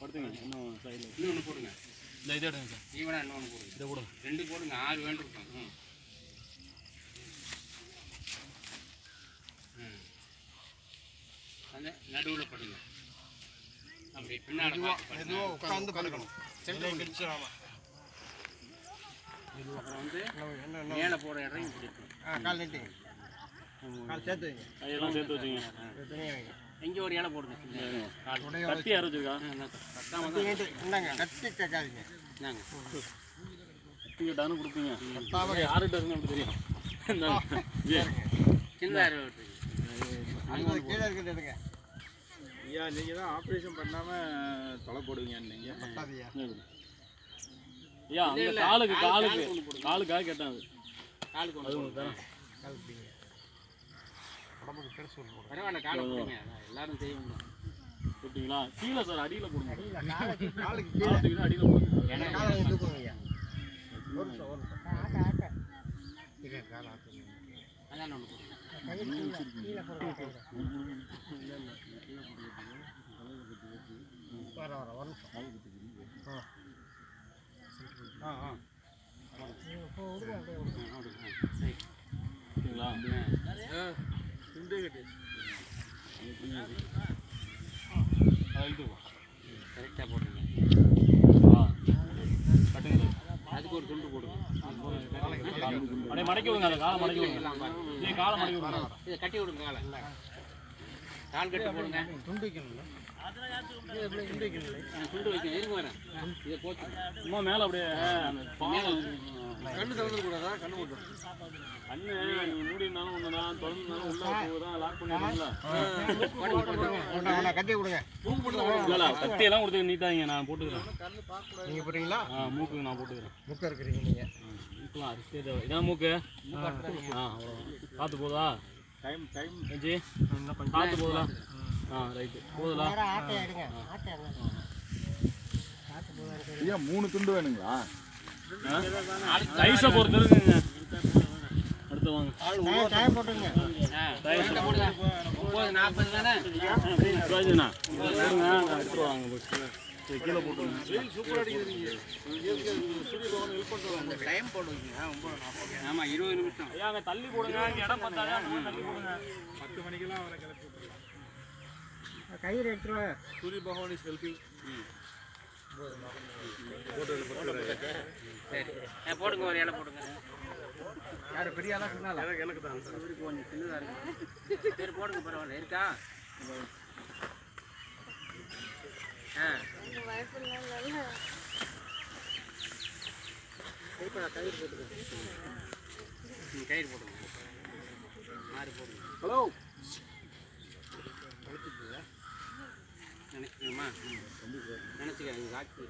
படுத்துங்க. இன்னும் சைடில் இன்னொன்று போடுங்க. இந்த இதை எடுங்க சார். ஈவனா இன்னொன்று போடுங்க. இதை போடுங்க. 2 போடுங்க. 6 வேண்டியிருக்கும். அந்த நடுவில் படுங்க. அப்படி பின்னாடி உட்காந்து படுக்கணும். சென்டர் கிழிச்சிடாம. அப்புறம் வந்து மேலே போகிற இடம் இப்படி இருக்கும். கால் நீட்டி கால் சேர்த்து வைங்க. கையெல்லாம் சேர்த்து வச்சுங்க. இங்கே ஒரு இலை போடுங்க. கத்தி அரைச்சிருக்கா? இந்தாங்க கத்தி கேட்காதீங்க. இந்தாங்க கத்தி கேட்டாலும் கொடுப்பீங்க. யாருகிட்ட இருந்து அப்படி தெரியும்? சின்ன கீழே இருக்கிறது எடுங்க. ஐயா நீங்கள் தான் ஆப்ரேஷன் பண்ணாமல் தொலை போடுவீங்கன்னு நீங்கள் பத்தாதியா? ஐயா அந்த காலுக்காக கேட்டேன். அது காலுக்கு ஒன்று தரேன். காலுக்கு உடம்புக்கு பெருசு ஒன்று பரவாயில்ல. காலை போடுங்க. எல்லாரும் செய்வீங்க. போட்டிங்களா? கீழே சார் அடியில் போடுங்க. காலுக்கு கீழே அடியில் போடுங்க. ஏன்னா காலை தூக்குங்க ஐயா. ஒரு நிமிஷம் காலை ஆட்டுங்க. அதான் ஒன்று போடுங்க. கீழே போடுங்க. வர ஒரு நிமிஷம். கரெக்டாக போடுங்க. அதுக்கு ஒரு துண்டு போடுங்க. அப்படியே மடக்கி விடுங்க. அதை காலை மடக்கி விடுங்க. காலை மடக்கி விடுங்க. இதை கட்டி விடுங்க. கால் கட்டி போடுங்க. துண்டு வைக்கணும்ல? துண்டு வைக்கணும். இருங்க வரேன். இதை போச்சு சும்மா மேலே அப்படியே கண்ணு திறந்துக்கூடாதா? கண்ணு மட்டும் கண்ணு மூடினாலும் ஒன்று தான், திறந்துனாலும் உள்ள தான் லாக் பண்ணிடுங்களா? கட்டி கொடுங்க. கத்தியெல்லாம் கொடுத்து நீட்டாங்க. நான் போட்டுக்கிறேன். நீங்கள் போடுறீங்களா? மூக்கு நான் போட்டுக்கிறேன். மூக்க இருக்கிறீங்க நீங்கள். மூக்கலாம் அரிசியே தேவை. இதான் மூக்கு. பார்த்து போதா? டைம் செஞ்சு பார்த்து போதா? ரைட்டு போதா? ஐயா 3 துண்டு வேணுங்களா? சைஸை பொறுத்து இருக்குங்க. அடுத்து வாங்க. டைம் போட்டுங்க. 9:40 தானே? போடுங்க. எடுத்துட்டு வாங்க. கீழே போட்டுருங்க. சூப்பராக அடிக்கிறீங்க. டைம் போடுவீங்க. ஆமாம் 20 நிமிஷம். ஐயா அங்கே தள்ளி போடுங்க. இடம் பார்த்தாங்க. தள்ளி போடுங்க. 10 மணிக்கெல்லாம் அவரை கிளப்பி விட்டுருங்க. கயிறு எடுத்துருவேன். சூரிய பகவான் இஸ் ஹெல்பிங். சரி போடுங்க. ஒரு இலை போடுங்க. யார் பெரிய ஆளா சொன்னால? எனக்கு தான் கொஞ்சம் சின்னதாக இருக்கு. சரி போடுங்க. பரவாயில்ல. இருக்கா? கயிறு போட்டுங்க. கயிறு போடுங்க. மாறி போடுங்க. ஹலோ நினைச்சுக்கணுமா? நினச்சிக்க காட்சி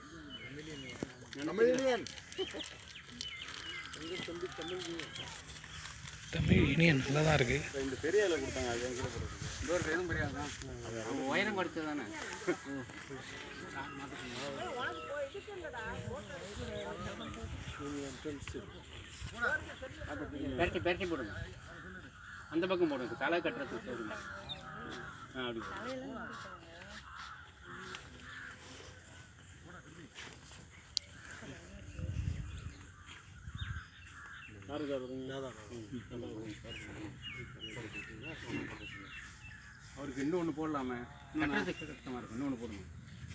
தமிழ் இனியன் நல்லா தான் இருக்கு. இந்த பெரிய இலை கொடுத்தாங்க. அது எங்கே போடுறது? இந்த ஒரு எதுவும் பெரிய தான். அவங்க உயரம் படித்தது தானே. பெரட்டி போடுங்க. அந்த பக்கம் போடுங்க. தலை கட்டுறதுக்கு போடுங்க. அப்படி அவருக்கு இன்னும் ஒன்று போடலாமே. கஷ்டமாக இருக்கும். இன்னொன்று போடுங்க.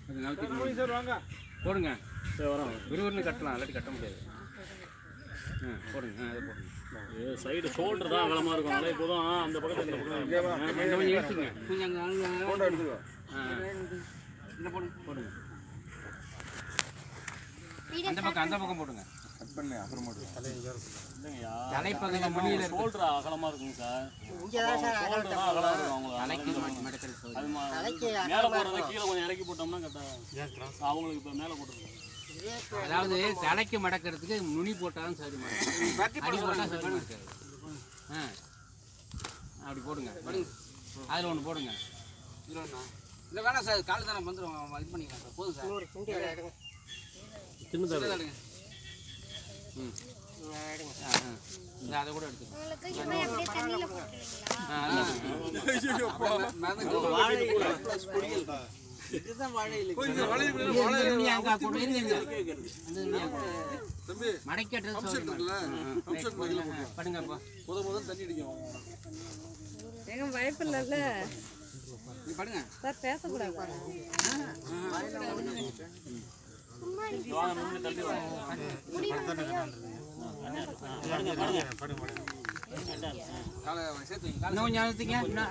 அது நகர்த்தி சார் வாங்க போடுங்க. சரி வரோம். விறுவிறுன்னு கட்டலாம். இல்லாட்டி கட்ட முடியாது. போடுங்க. அதை போடுங்க. சைடு ஷோல்டர் தான் அகலமாக இருக்கும். அதே போதும். அந்த பக்கத்தில் இந்த பக்கம் கொஞ்சம் எடுத்துங்க. கொஞ்சம் அங்கே எடுத்துக்கோ. இந்த போடுங்க. அந்த பக்கம் போடுங்க. கட் பண்ணு. அப்புறம் போடுங்க. தலைப்பகுதி முடியல. ஷோல்டர் அகலமாக இருக்குங்க சார். இங்கே தான் சார் அகலமாக இருக்கும். அவங்க தலைக்கு மேலே போடுறத கீழே கொஞ்சம் இறக்கி போட்டோம்னா கரெக்டாக அவங்களுக்கு இப்போ மேலே போட்டுருக்கோம். அதாவது தலைக்கு மடக்கிறதுக்கு நுனி போட்டாலும் சரி. அடி போட்டால் சரி இருக்காது. அப்படி போடுங்க. அதில் ஒன்று போடுங்க. இதில் ஒன்றா இல்லை வேணாம் சார். கால் தானே வந்துடும். இது பண்ணிக்கலாம் சார். போதும் சார். சின்னதாக எடுங்க. அதை கூட எடுத்துக்கோங்க. இதுதான் வாழை இல்லை. வாய்ப்பு இல்லைல்ல சார், பேசக்கூடாது.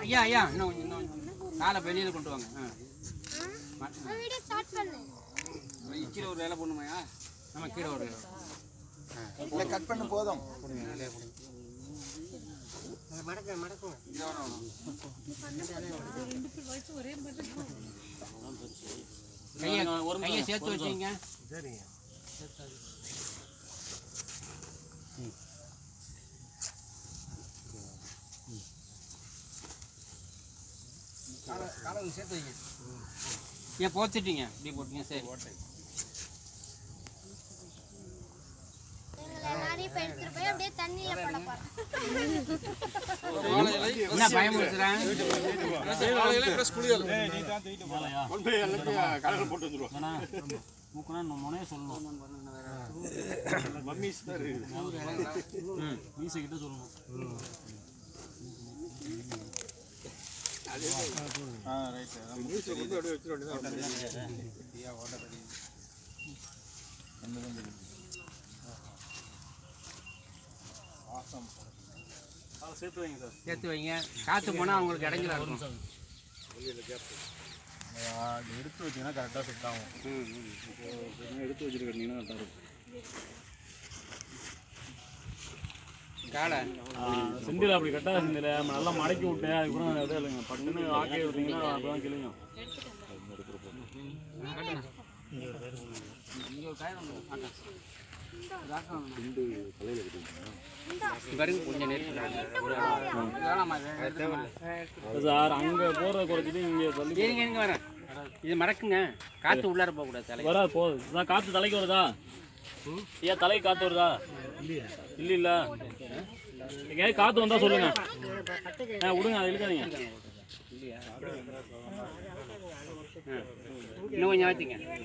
ஐயா ஐயா காலை வெளியில கொண்டு வாங்க. கீழே ஒரு வேலை பண்ணுமாயா? ஆமா, கீழே ஒரு வேலை கட் பண்ணு போதும். கையை சேர்த்து வச்சீங்க. காலை சேர்த்து வைங்க. ஏன் போச்சுட்டீங்க? இப்படி போட்டீங்க. சரி, என்ன பயமுறுத்துறாங்க? முனைய சொல்லணும். மீசைக்கிட்ட சொல்லணும். சேர்த்து வைங்க. காற்று போனால் அவங்களுக்கு இடைஞ்சலா இருக்கும். எடுத்து வச்சிங்கன்னா கரெக்டாக செட் ஆகும். எடுத்து வச்சுட்டு கட்டினீங்கன்னா கரெக்டாக இருக்கும். காலை செந்தில் அப்படி கட்டாத செந்தில் நல்லா மடக்கி விட்டு அதுக்கப்புறம் எதுவும் இல்லைங்க. பட்டுன்னு ஆக்கி விட்டீங்கன்னா அப்பதான் கிளுங்க. சார் அங்கே போகிறத குறைச்சிட்டு இங்கே எங்க வரேன். இது மடக்குங்க. காற்று உள்ளார போகக்கூடாது. வரா போகுது. அதான் காற்று தலைக்கு வருதா? ஏன் தலைக்கு காற்று வருதா? இல்ல எங்கேயாவது காற்று வந்தால் சொல்லுங்க. விடுங்க, அதை இழுக்காதீங்க. இன்னும் கொஞ்சம் ஆச்சுங்க.